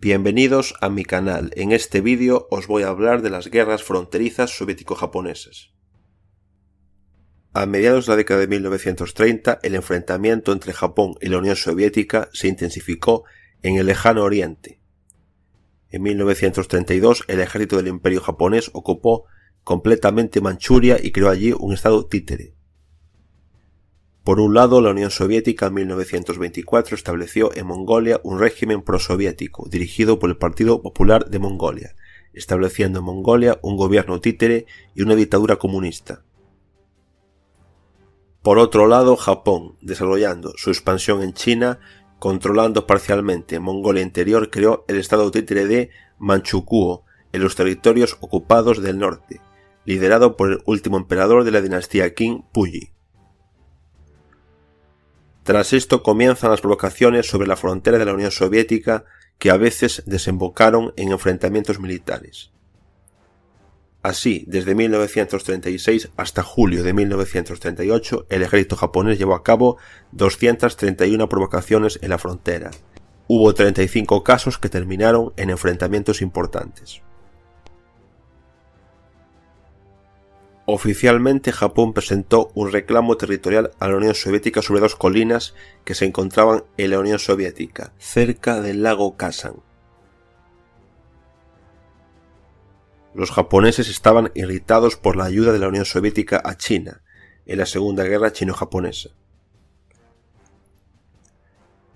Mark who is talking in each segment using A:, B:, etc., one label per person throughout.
A: Bienvenidos a mi canal. En este vídeo os voy a hablar de las guerras fronterizas soviético-japonesas. A mediados de la década de 1930, el enfrentamiento entre Japón y la Unión Soviética se intensificó en el lejano oriente. En 1932, el ejército del Imperio japonés ocupó completamente Manchuria y creó allí un estado títere. Por un lado, la Unión Soviética en 1924 estableció en Mongolia un régimen prosoviético dirigido por el Partido Popular de Mongolia, estableciendo en Mongolia un gobierno títere y una dictadura comunista. Por otro lado, Japón, desarrollando su expansión en China, controlando parcialmente Mongolia Interior, creó el estado títere de Manchukuo en los territorios ocupados del norte, liderado por el último emperador de la dinastía Qing, Puyi. Tras esto comienzan las provocaciones sobre la frontera de la Unión Soviética, que a veces desembocaron en enfrentamientos militares. Así, desde 1936 hasta julio de 1938, el ejército japonés llevó a cabo 231 provocaciones en la frontera. Hubo 35 casos que terminaron en enfrentamientos importantes. Oficialmente, Japón presentó un reclamo territorial a la Unión Soviética sobre dos colinas que se encontraban en la Unión Soviética, cerca del lago Kazan. Los japoneses estaban irritados por la ayuda de la Unión Soviética a China en la Segunda Guerra Chino-Japonesa.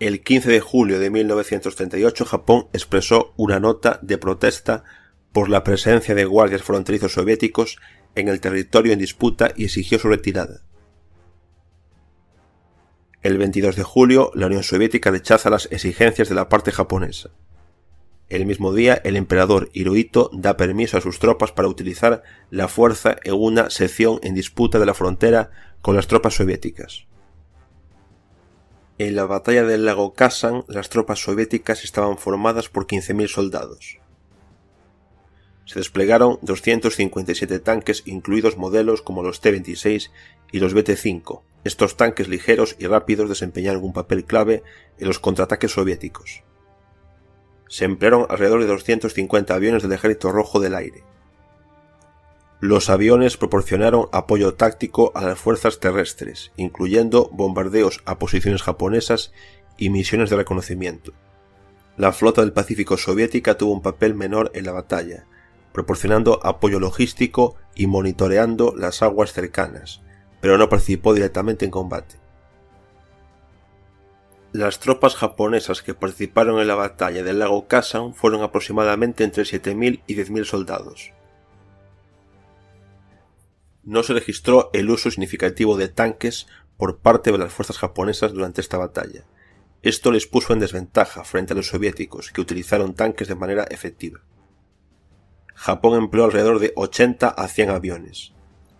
A: El 15 de julio de 1938, Japón expresó una nota de protesta por la presencia de guardias fronterizos soviéticos en el territorio en disputa y exigió su retirada. El 22 de julio, la Unión Soviética rechaza las exigencias de la parte japonesa. El mismo día, el emperador Hirohito da permiso a sus tropas para utilizar la fuerza en una sección en disputa de la frontera con las tropas soviéticas. En la batalla del lago Kazan, las tropas soviéticas estaban formadas por 15.000 soldados. Se desplegaron 257 tanques, incluidos modelos como los T-26 y los BT-5. Estos tanques ligeros y rápidos desempeñaron un papel clave en los contraataques soviéticos. Se emplearon alrededor de 250 aviones del Ejército Rojo del Aire. Los aviones proporcionaron apoyo táctico a las fuerzas terrestres, incluyendo bombardeos a posiciones japonesas y misiones de reconocimiento. La flota del Pacífico soviética tuvo un papel menor en la batalla, proporcionando apoyo logístico y monitoreando las aguas cercanas, pero no participó directamente en combate. Las tropas japonesas que participaron en la batalla del lago Kazan fueron aproximadamente entre 7.000 y 10.000 soldados. No se registró el uso significativo de tanques por parte de las fuerzas japonesas durante esta batalla. Esto les puso en desventaja frente a los soviéticos, que utilizaron tanques de manera efectiva. Japón empleó alrededor de 80 a 100 aviones.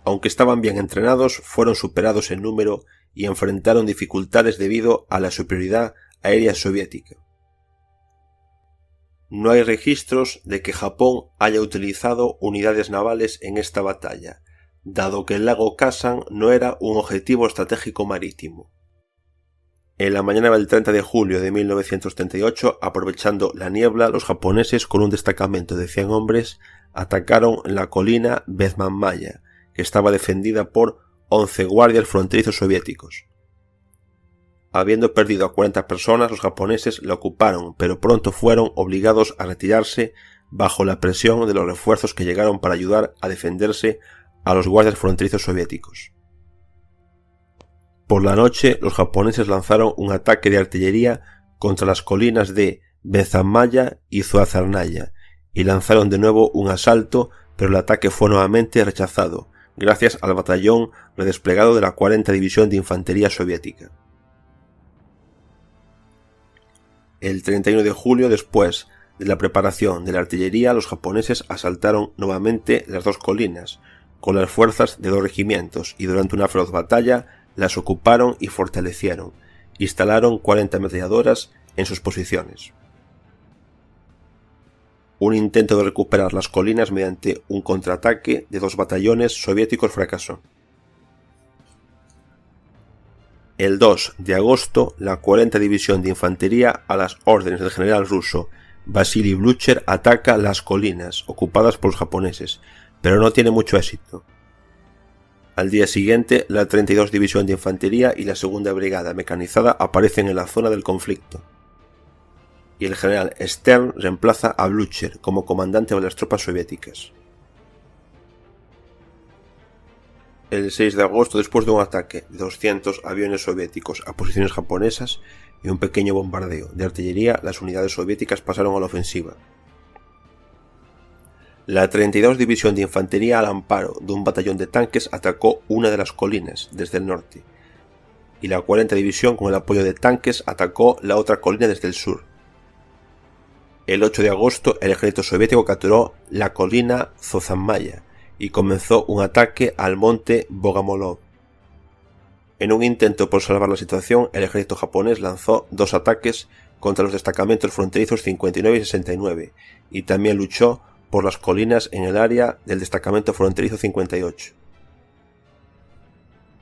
A: Aunque estaban bien entrenados, fueron superados en número y enfrentaron dificultades debido a la superioridad aérea soviética. No hay registros de que Japón haya utilizado unidades navales en esta batalla, dado que el lago Kazan no era un objetivo estratégico marítimo. En la mañana del 30 de julio de 1938, aprovechando la niebla, los japoneses, con un destacamento de 100 hombres, atacaron la colina Bezmanmaya, que estaba defendida por 11 guardias fronterizos soviéticos. Habiendo perdido a 40 personas, los japoneses la ocuparon, pero pronto fueron obligados a retirarse bajo la presión de los refuerzos que llegaron para ayudar a defenderse a los guardias fronterizos soviéticos. Por la noche, los japoneses lanzaron un ataque de artillería contra las colinas de Bezmanmaya y Zuazarnaya y lanzaron de nuevo un asalto, pero el ataque fue nuevamente rechazado, gracias al batallón redesplegado de la 40 División de Infantería Soviética. El 31 de julio, después de la preparación de la artillería, los japoneses asaltaron nuevamente las dos colinas, con las fuerzas de dos regimientos, y durante una feroz batalla las ocuparon y fortalecieron. Instalaron 40 ametralladoras en sus posiciones. Un intento de recuperar las colinas mediante un contraataque de dos batallones soviéticos fracasó. El 2 de agosto, la 40 División de Infantería, a las órdenes del general ruso Vasily Blücher ataca las colinas ocupadas por los japoneses, pero no tiene mucho éxito. Al día siguiente, la 32 División de Infantería y la 2ª Brigada Mecanizada aparecen en la zona del conflicto, y el general Stern reemplaza a Blücher como comandante de las tropas soviéticas. El 6 de agosto, después de un ataque de 200 aviones soviéticos a posiciones japonesas y un pequeño bombardeo de artillería, las unidades soviéticas pasaron a la ofensiva. La 32 División de Infantería, al amparo de un batallón de tanques, atacó una de las colinas desde el norte, y la 40 División, con el apoyo de tanques, atacó la otra colina desde el sur. El 8 de agosto, el ejército soviético capturó la colina Zozamaya y comenzó un ataque al monte Bogomolov. En un intento por salvar la situación, el ejército japonés lanzó 2 ataques contra los destacamentos fronterizos 59 y 69, y también luchó por las colinas en el área del destacamento fronterizo 58.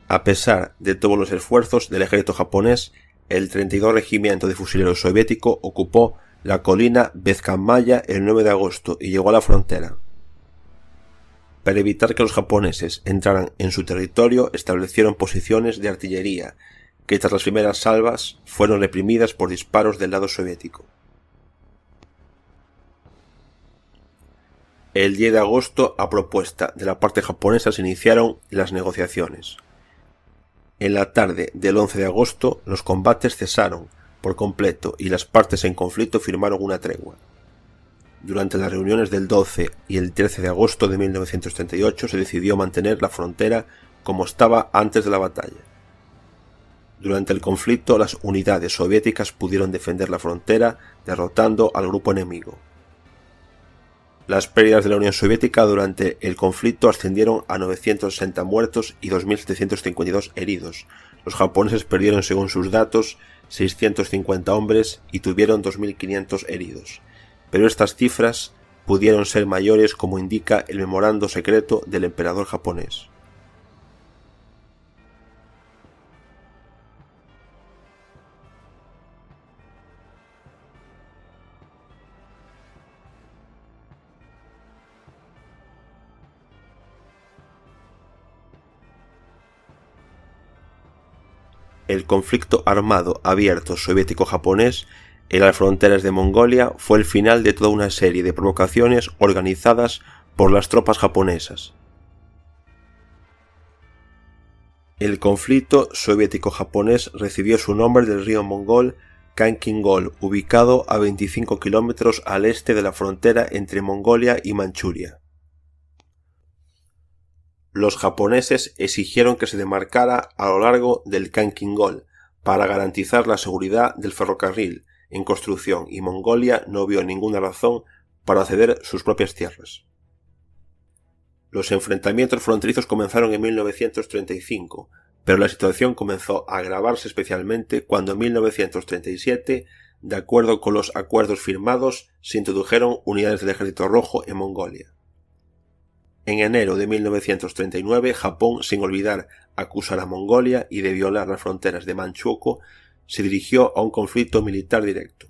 A: A pesar de todos los esfuerzos del ejército japonés, el 32 Regimiento de Fusileros soviético ocupó la colina Bezkamaya el 9 de agosto y llegó a la frontera. Para evitar que los japoneses entraran en su territorio, establecieron posiciones de artillería, que tras las primeras salvas fueron reprimidas por disparos del lado soviético. El 10 de agosto, a propuesta de la parte japonesa, se iniciaron las negociaciones. En la tarde del 11 de agosto, los combates cesaron por completo y las partes en conflicto firmaron una tregua. Durante las reuniones del 12 y el 13 de agosto de 1938 se decidió mantener la frontera como estaba antes de la batalla. Durante el conflicto, las unidades soviéticas pudieron defender la frontera derrotando al grupo enemigo. Las pérdidas de la Unión Soviética durante el conflicto ascendieron a 960 muertos y 2.752 heridos. Los japoneses perdieron, según sus datos, 650 hombres y tuvieron 2.500 heridos. Pero estas cifras pudieron ser mayores, como indica el memorando secreto del emperador japonés. El conflicto armado abierto soviético-japonés en las fronteras de Mongolia fue el final de toda una serie de provocaciones organizadas por las tropas japonesas. El conflicto soviético-japonés recibió su nombre del río mongol Khankin-Gol, ubicado a 25 kilómetros al este de la frontera entre Mongolia y Manchuria. Los japoneses exigieron que se demarcara a lo largo del Khankin-Gol para garantizar la seguridad del ferrocarril en construcción, y Mongolia no vio ninguna razón para ceder sus propias tierras. Los enfrentamientos fronterizos comenzaron en 1935, pero la situación comenzó a agravarse especialmente cuando en 1937, de acuerdo con los acuerdos firmados, se introdujeron unidades del Ejército Rojo en Mongolia. En enero de 1939, Japón, sin olvidar acusar a Mongolia y de violar las fronteras de Manchukuo, se dirigió a un conflicto militar directo.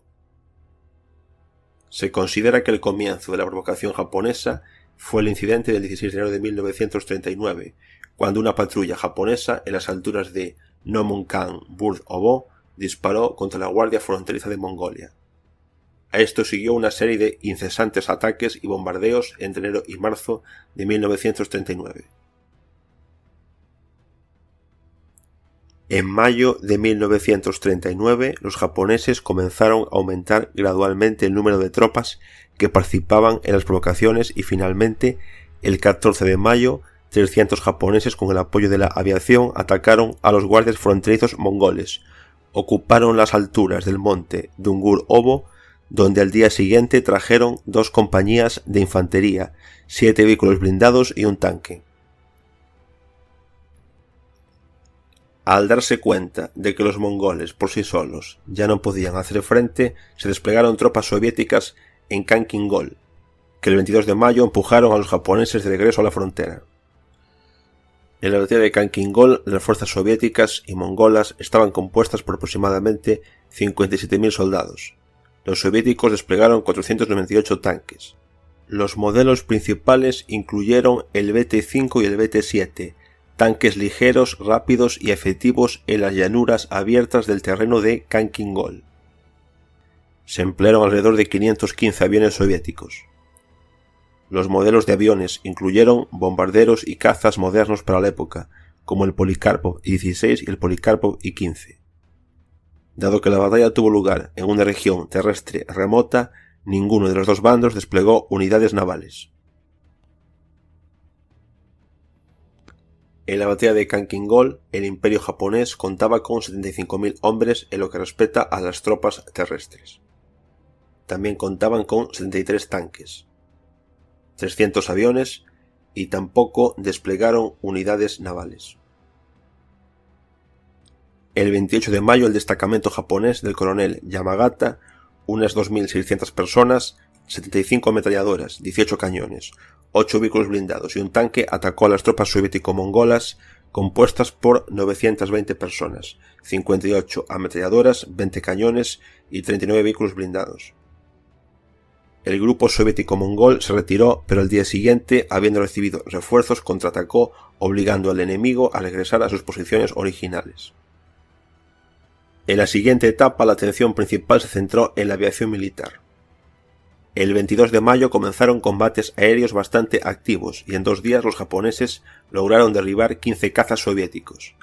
A: Se considera que el comienzo de la provocación japonesa fue el incidente del 16 de enero de 1939, cuando una patrulla japonesa en las alturas de Nomonkan-Burj-Obo disparó contra la Guardia Fronteriza de Mongolia. A esto siguió una serie de incesantes ataques y bombardeos entre enero y marzo de 1939. En mayo de 1939, los japoneses comenzaron a aumentar gradualmente el número de tropas que participaban en las provocaciones y finalmente, el 14 de mayo, 300 japoneses con el apoyo de la aviación atacaron a los guardias fronterizos mongoles, ocuparon las alturas del monte Dungur-Obo, donde al día siguiente trajeron 2 compañías de infantería, 7 vehículos blindados y un tanque. Al darse cuenta de que los mongoles por sí solos ya no podían hacer frente, se desplegaron tropas soviéticas en Khankin-Gol, que el 22 de mayo empujaron a los japoneses de regreso a la frontera. En la batalla de Khankin-Gol, las fuerzas soviéticas y mongolas estaban compuestas por aproximadamente 57.000 soldados. los soviéticos desplegaron 498 tanques. Los modelos principales incluyeron el BT-5 y el BT-7, tanques ligeros, rápidos y efectivos en las llanuras abiertas del terreno de Khankin-Gol. Se emplearon alrededor de 515 aviones soviéticos. Los modelos de aviones incluyeron bombarderos y cazas modernos para la época, como el Polikarpov I-16 y el Polikarpov I-15. Dado que la batalla tuvo lugar en una región terrestre remota, ninguno de los dos bandos desplegó unidades navales. En la batalla de Khankin-Gol, el imperio japonés contaba con 75.000 hombres en lo que respecta a las tropas terrestres. También contaban con 73 tanques, 300 aviones y tampoco desplegaron unidades navales. El 28 de mayo el destacamento japonés del coronel Yamagata, unas 2.600 personas, 75 ametralladoras, 18 cañones, 8 vehículos blindados y un tanque atacó a las tropas soviético-mongolas compuestas por 920 personas, 58 ametralladoras, 20 cañones y 39 vehículos blindados. El grupo soviético-mongol se retiró, pero al día siguiente, habiendo recibido refuerzos, contraatacó, obligando al enemigo a regresar a sus posiciones originales. En la siguiente etapa, la atención principal se centró en la aviación militar. El 22 de mayo comenzaron combates aéreos bastante activos y en 2 días los japoneses lograron derribar 15 cazas soviéticos.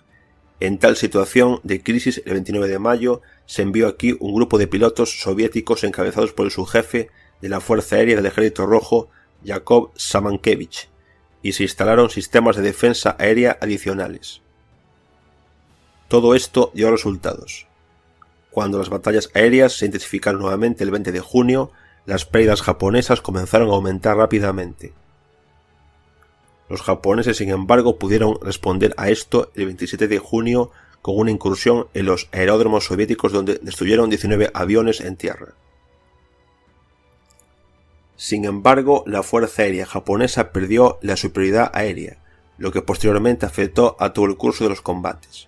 A: En tal situación de crisis, el 29 de mayo se envió aquí un grupo de pilotos soviéticos encabezados por el subjefe de la Fuerza Aérea del Ejército Rojo, Yakov Samankevich, y se instalaron sistemas de defensa aérea adicionales. Todo esto dio resultados. Cuando las batallas aéreas se intensificaron nuevamente el 20 de junio, las pérdidas japonesas comenzaron a aumentar rápidamente. Los japoneses, sin embargo, pudieron responder a esto el 27 de junio con una incursión en los aeródromos soviéticos donde destruyeron 19 aviones en tierra. Sin embargo, la Fuerza Aérea japonesa perdió la superioridad aérea, lo que posteriormente afectó a todo el curso de los combates.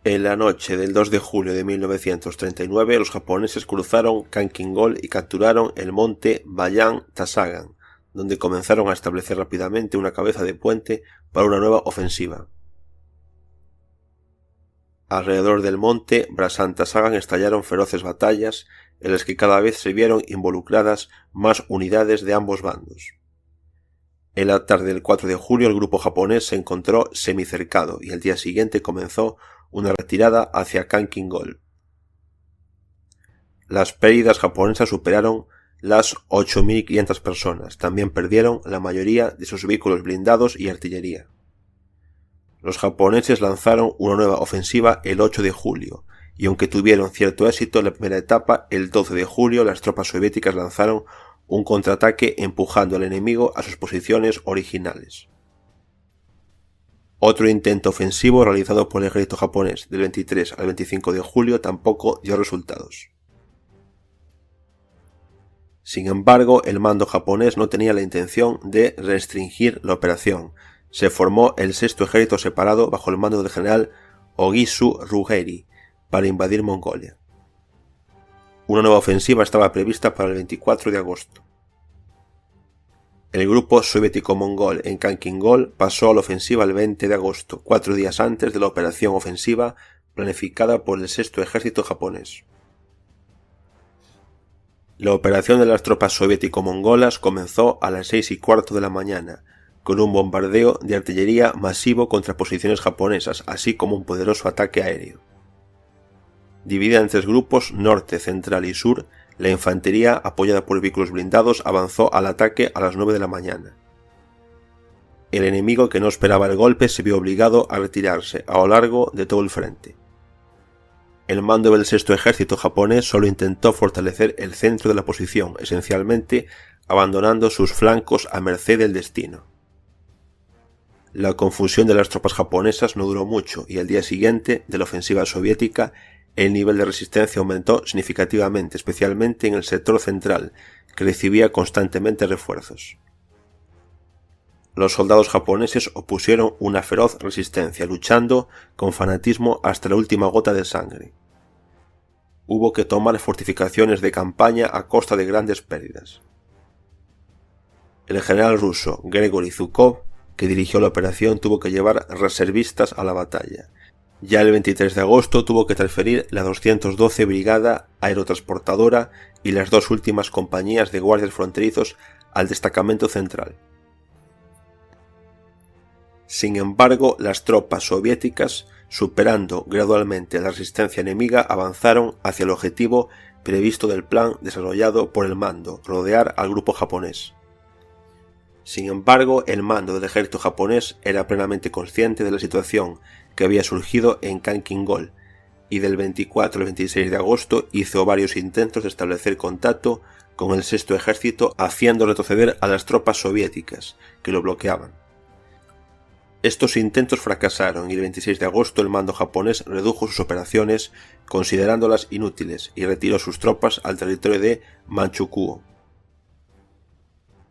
A: En la noche del 2 de julio de 1939, los japoneses cruzaron Khankin-Gol y capturaron el monte Bayan Tasagan, donde comenzaron a establecer rápidamente una cabeza de puente para una nueva ofensiva. Alrededor del monte Brasan Tasagan estallaron feroces batallas en las que cada vez se vieron involucradas más unidades de ambos bandos. En la tarde del 4 de julio el grupo japonés se encontró semicercado y al día siguiente comenzó una retirada hacia Khankin-Gol. Las pérdidas japonesas superaron las 8.500 personas. También perdieron la mayoría de sus vehículos blindados y artillería. Los japoneses lanzaron una nueva ofensiva el 8 de julio, y aunque tuvieron cierto éxito en la primera etapa, el 12 de julio las tropas soviéticas lanzaron un contraataque empujando al enemigo a sus posiciones originales. Otro intento ofensivo realizado por el ejército japonés del 23 al 25 de julio tampoco dio resultados. Sin embargo, el mando japonés no tenía la intención de restringir la operación. Se formó el sexto ejército separado bajo el mando del general Ogisu Rugeiri para invadir Mongolia. Una nueva ofensiva estaba prevista para el 24 de agosto. El grupo soviético-mongol en Khankin-Gol pasó a la ofensiva el 20 de agosto, 4 días antes de la operación ofensiva planificada por el sexto ejército japonés. La operación de las tropas soviético-mongolas comenzó a las 6:15 de la mañana, con un bombardeo de artillería masivo contra posiciones japonesas, así como un poderoso ataque aéreo. Dividida en 3 grupos, norte, central y sur, la infantería, apoyada por vehículos blindados, avanzó al ataque a las 9 de la mañana. El enemigo, que no esperaba el golpe, se vio obligado a retirarse a lo largo de todo el frente. El mando del sexto ejército japonés solo intentó fortalecer el centro de la posición, esencialmente abandonando sus flancos a merced del destino. La confusión de las tropas japonesas no duró mucho y al día siguiente de la ofensiva soviética el nivel de resistencia aumentó significativamente, especialmente en el sector central, que recibía constantemente refuerzos. los soldados japoneses opusieron una feroz resistencia, luchando con fanatismo hasta la última gota de sangre. Hubo que tomar fortificaciones de campaña a costa de grandes pérdidas. El general ruso Grigori Zhukov, que dirigió la operación, tuvo que llevar reservistas a la batalla. Ya el 23 de agosto tuvo que transferir la 212 Brigada Aerotransportadora y las dos últimas compañías de guardias fronterizos al destacamento central. Sin embargo, las tropas soviéticas, superando gradualmente la resistencia enemiga, avanzaron hacia el objetivo previsto del plan desarrollado por el mando, rodear al grupo japonés. Sin embargo, el mando del ejército japonés era plenamente consciente de la situación que había surgido en Kangin-gol, y del 24 al 26 de agosto hizo varios intentos de establecer contacto con el sexto ejército, haciendo retroceder a las tropas soviéticas que lo bloqueaban. Estos intentos fracasaron y el 26 de agosto el mando japonés redujo sus operaciones, considerándolas inútiles, y retiró sus tropas al territorio de Manchukuo.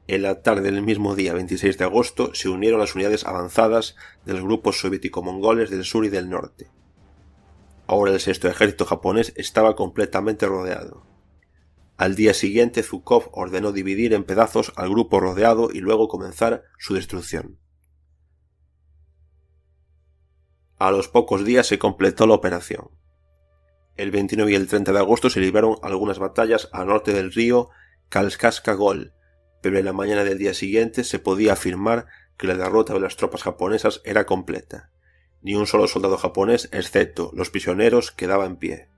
A: En la tarde del mismo día, 26 de agosto, se unieron las unidades avanzadas de los grupos soviético-mongoles del sur y del norte. Ahora el sexto ejército japonés estaba completamente rodeado. Al día siguiente, Zhukov ordenó dividir en pedazos al grupo rodeado y luego comenzar su destrucción. A los pocos días se completó la operación. El 29 y el 30 de agosto se libraron algunas batallas al norte del río Kalskaska-Gol, pero en la mañana del día siguiente se podía afirmar que la derrota de las tropas japonesas era completa. Ni un solo soldado japonés, excepto los prisioneros, quedaba en pie.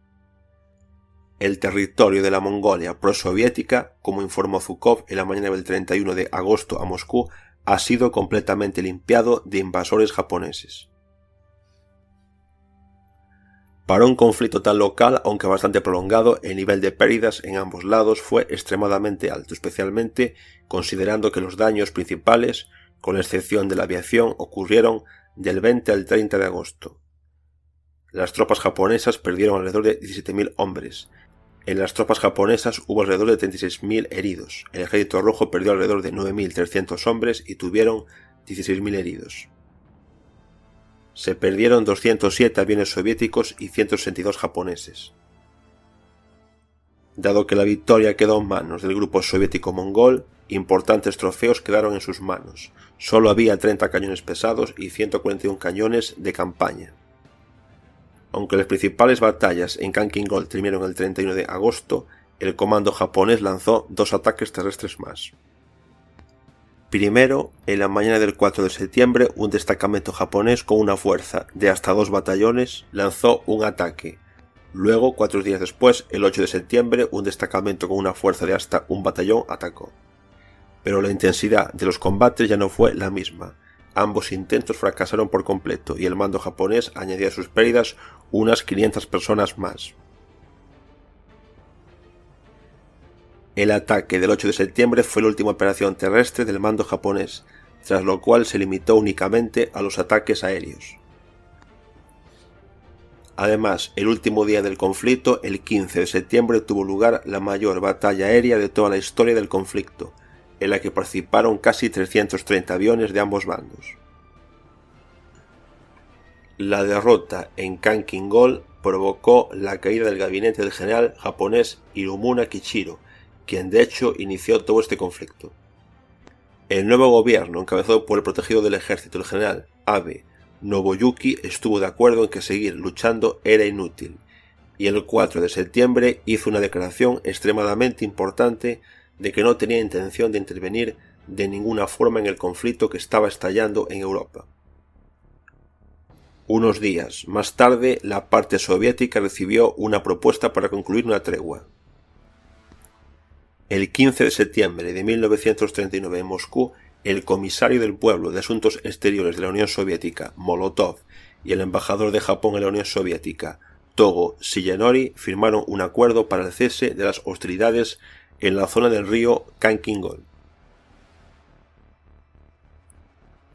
A: El territorio de la Mongolia prosoviética, como informó Zhukov en la mañana del 31 de agosto a Moscú, ha sido completamente limpiado de invasores japoneses. Para un conflicto tan local, aunque bastante prolongado, el nivel de pérdidas en ambos lados fue extremadamente alto, especialmente considerando que los daños principales, con excepción de la aviación, ocurrieron del 20 al 30 de agosto. Las tropas japonesas perdieron alrededor de 17.000 hombres. En las tropas japonesas hubo alrededor de 36.000 heridos. El ejército rojo perdió alrededor de 9.300 hombres y tuvieron 16.000 heridos. Se perdieron 207 aviones soviéticos y 162 japoneses. Dado que la victoria quedó en manos del grupo soviético-mongol, importantes trofeos quedaron en sus manos. Solo había 30 cañones pesados y 141 cañones de campaña. Aunque las principales batallas en Kangin-gol terminaron el 31 de agosto, el comando japonés lanzó dos ataques terrestres más. Primero, en la mañana del 4 de septiembre, un destacamento japonés con una fuerza de hasta 2 batallones lanzó un ataque. Luego, 4 días después, el 8 de septiembre, un destacamento con una fuerza de hasta un batallón atacó. Pero la intensidad de los combates ya no fue la misma. Ambos intentos fracasaron por completo y el mando japonés añadió a sus pérdidas unas 500 personas más. El ataque del 8 de septiembre fue la última operación terrestre del mando japonés, tras lo cual se limitó únicamente a los ataques aéreos. Además, el último día del conflicto, el 15 de septiembre, tuvo lugar la mayor batalla aérea de toda la historia del conflicto, en la que participaron casi 330 aviones de ambos bandos. La derrota en Kangin-gol provocó la caída del gabinete del general japonés Hiromuna Kichiro, quien de hecho inició todo este conflicto. El nuevo gobierno, encabezado por el protegido del ejército, el general Abe Nobuyuki, estuvo de acuerdo en que seguir luchando era inútil, y el 4 de septiembre hizo una declaración extremadamente importante de que no tenía intención de intervenir de ninguna forma en el conflicto que estaba estallando en Europa. Unos días más tarde, la parte soviética recibió una propuesta para concluir una tregua. El 15 de septiembre de 1939 en Moscú, el comisario del Pueblo de Asuntos Exteriores de la Unión Soviética, Molotov, y el embajador de Japón en la Unión Soviética, Togo Shigenori, firmaron un acuerdo para el cese de las hostilidades en la zona del río Kangin-gol.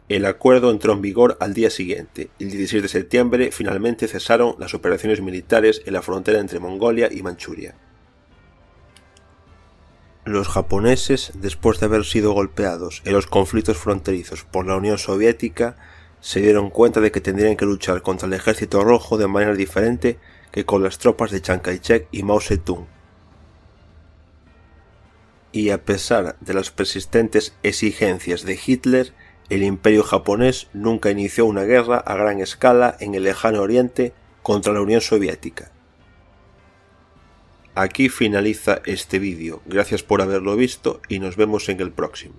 A: El acuerdo entró en vigor al día siguiente. El 16 de septiembre finalmente cesaron las operaciones militares en la frontera entre Mongolia y Manchuria. Los japoneses, después de haber sido golpeados en los conflictos fronterizos por la Unión Soviética, se dieron cuenta de que tendrían que luchar contra el Ejército Rojo de manera diferente que con las tropas de Chiang Kai-shek y Mao Zedong. Y a pesar de las persistentes exigencias de Hitler, el Imperio japonés nunca inició una guerra a gran escala en el lejano oriente contra la Unión Soviética. Aquí finaliza este vídeo, gracias por haberlo visto y nos vemos en el próximo.